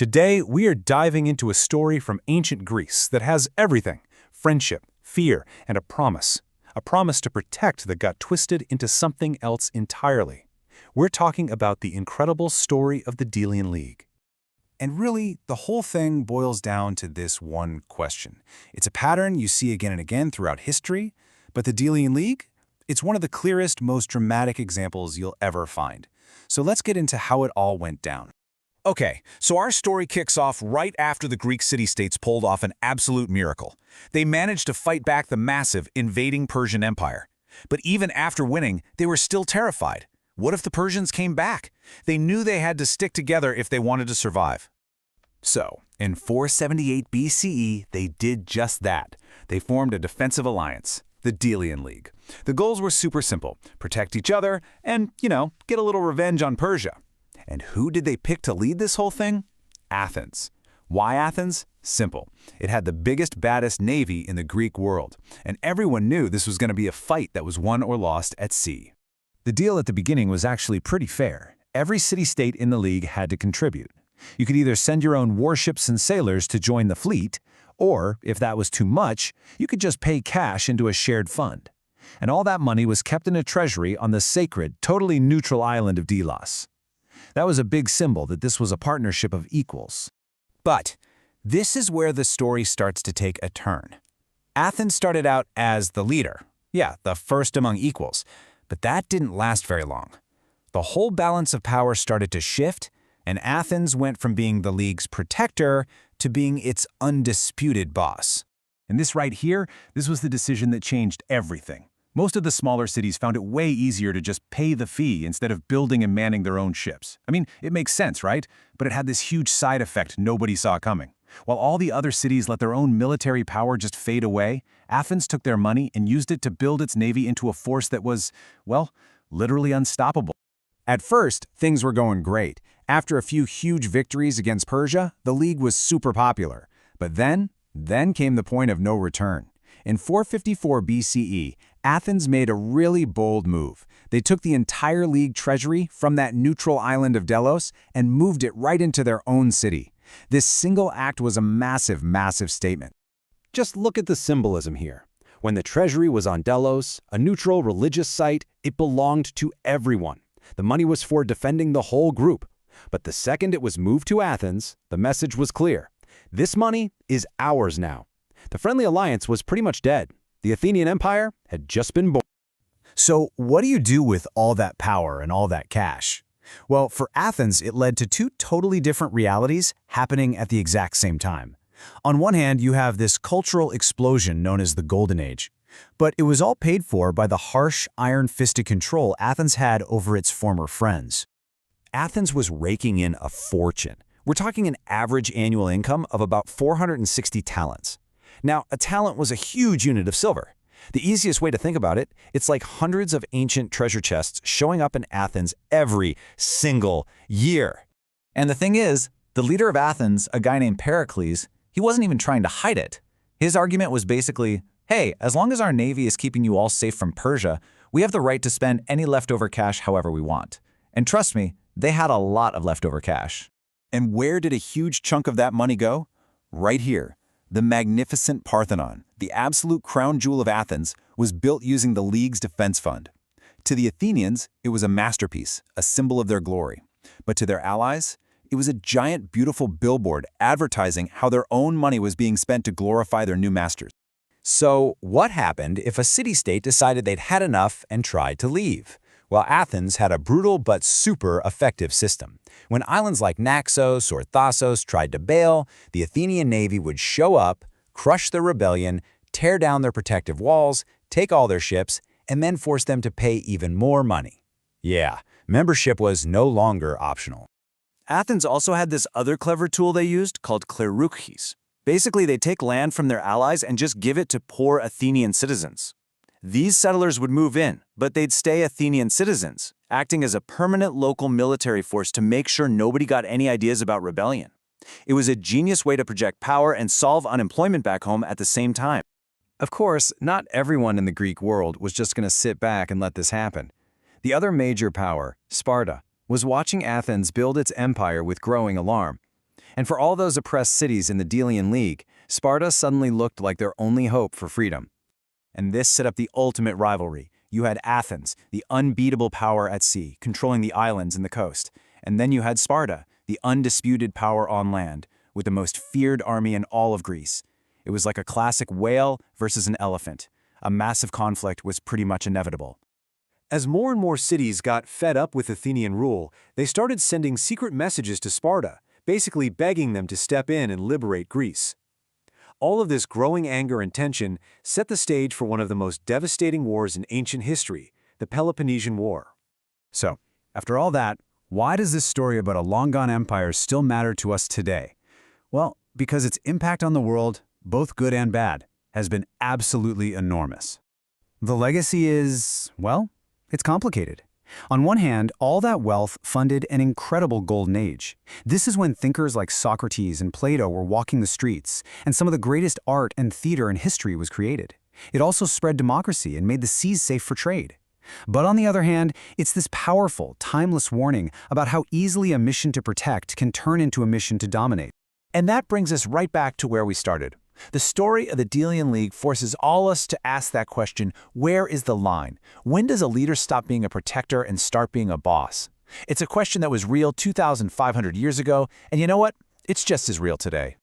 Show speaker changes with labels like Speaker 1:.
Speaker 1: Today, we are diving into a story from ancient Greece that has everything: friendship, fear, and a promise. A promise to protect that got twisted into something else entirely. We're talking about the incredible story of the Delian League. And really, the whole thing boils down to this one question. It's a pattern you see again and again throughout history, but the Delian League? It's one of the clearest, most dramatic examples you'll ever find. So let's get into how it all went down.
Speaker 2: Okay, so our story kicks off right after the Greek city-states pulled off an absolute miracle. They managed to fight back the massive, invading Persian Empire. But even after winning, they were still terrified. What if the Persians came back? They knew they had to stick together if they wanted to survive.
Speaker 1: So, in 478 BCE, they did just that. They formed a defensive alliance, the Delian League. The goals were super simple: protect each other and, get a little revenge on Persia. And who did they pick to lead this whole thing? Athens. Why Athens? Simple. It had the biggest, baddest navy in the Greek world, and everyone knew this was going to be a fight that was won or lost at sea. The deal at the beginning was actually pretty fair. Every city-state in the league had to contribute. You could either send your own warships and sailors to join the fleet, or, if that was too much, you could just pay cash into a shared fund. And all that money was kept in a treasury on the sacred, totally neutral island of Delos. That was a big symbol that this was a partnership of equals. But this is where the story starts to take a turn. Athens started out as the leader. Yeah, the first among equals. But that didn't last very long. The whole balance of power started to shift, and Athens went from being the league's protector to being its undisputed boss. And this right here, this was the decision that changed everything. Most of the smaller cities found it way easier to just pay the fee instead of building and manning their own ships. I mean, it makes sense, right? But it had this huge side effect nobody saw coming. While all the other cities let their own military power just fade away, Athens took their money and used it to build its navy into a force that was, well, literally unstoppable. At first, things were going great. After a few huge victories against Persia, the league was super popular. But then came the point of no return. In 454 BCE, Athens made a really bold move. They took the entire league treasury from that neutral island of Delos and moved it right into their own city. This single act was a massive, massive statement. Just look at the symbolism here. When the treasury was on Delos, a neutral religious site, it belonged to everyone. The money was for defending the whole group. But the second it was moved to Athens, the message was clear. This money is ours now. The friendly alliance was pretty much dead. The Athenian Empire had just been born. So what do you do with all that power and all that cash? Well, for Athens, it led to two totally different realities happening at the exact same time. On one hand, you have this cultural explosion known as the Golden Age. But it was all paid for by the harsh, iron-fisted control Athens had over its former friends. Athens was raking in a fortune. We're talking an average annual income of about 460 talents. Now, a talent was a huge unit of silver. The easiest way to think about it, it's like hundreds of ancient treasure chests showing up in Athens every single year. And the thing is, the leader of Athens, a guy named Pericles, he wasn't even trying to hide it. His argument was basically, hey, as long as our navy is keeping you all safe from Persia, we have the right to spend any leftover cash however we want. And trust me, they had a lot of leftover cash. And where did a huge chunk of that money go? Right here. The magnificent Parthenon, the absolute crown jewel of Athens, was built using the league's defense fund. To the Athenians, it was a masterpiece, a symbol of their glory. But to their allies, it was a giant, beautiful billboard advertising how their own money was being spent to glorify their new masters. So what happened if a city-state decided they'd had enough and tried to leave? Well, Athens had a brutal but super effective system. When islands like Naxos or Thasos tried to bail, the Athenian navy would show up, crush their rebellion, tear down their protective walls, take all their ships, and then force them to pay even more money. Yeah, membership was no longer optional. Athens also had this other clever tool they used called klerouches. Basically, they'd take land from their allies and just give it to poor Athenian citizens. These settlers would move in, but they'd stay Athenian citizens, acting as a permanent local military force to make sure nobody got any ideas about rebellion. It was a genius way to project power and solve unemployment back home at the same time. Of course, not everyone in the Greek world was just going to sit back and let this happen. The other major power, Sparta, was watching Athens build its empire with growing alarm.
Speaker 3: And for all those oppressed cities in the Delian League, Sparta suddenly looked like their only hope for freedom. And this set up the ultimate rivalry. You had Athens, the unbeatable power at sea, controlling the islands and the coast. And then you had Sparta, the undisputed power on land, with the most feared army in all of Greece. It was like a classic whale versus an elephant. A massive conflict was pretty much inevitable.
Speaker 2: As more and more cities got fed up with Athenian rule, they started sending secret messages to Sparta, basically begging them to step in and liberate Greece. All of this growing anger and tension set the stage for one of the most devastating wars in ancient history, the Peloponnesian War.
Speaker 1: So, after all that, why does this story about a long-gone empire still matter to us today? Well, because its impact on the world, both good and bad, has been absolutely enormous. The legacy is, well, it's complicated. On one hand, all that wealth funded an incredible golden age. This is when thinkers like Socrates and Plato were walking the streets, and some of the greatest art and theater in history was created. It also spread democracy and made the seas safe for trade. But on the other hand, it's this powerful, timeless warning about how easily a mission to protect can turn into a mission to dominate.
Speaker 2: And that brings us right back to where we started. The story of the Delian League forces all us to ask that question, where is the line? When does a leader stop being a protector and start being a boss? It's a question that was real 2,500 years ago, and you know what? It's just as real today.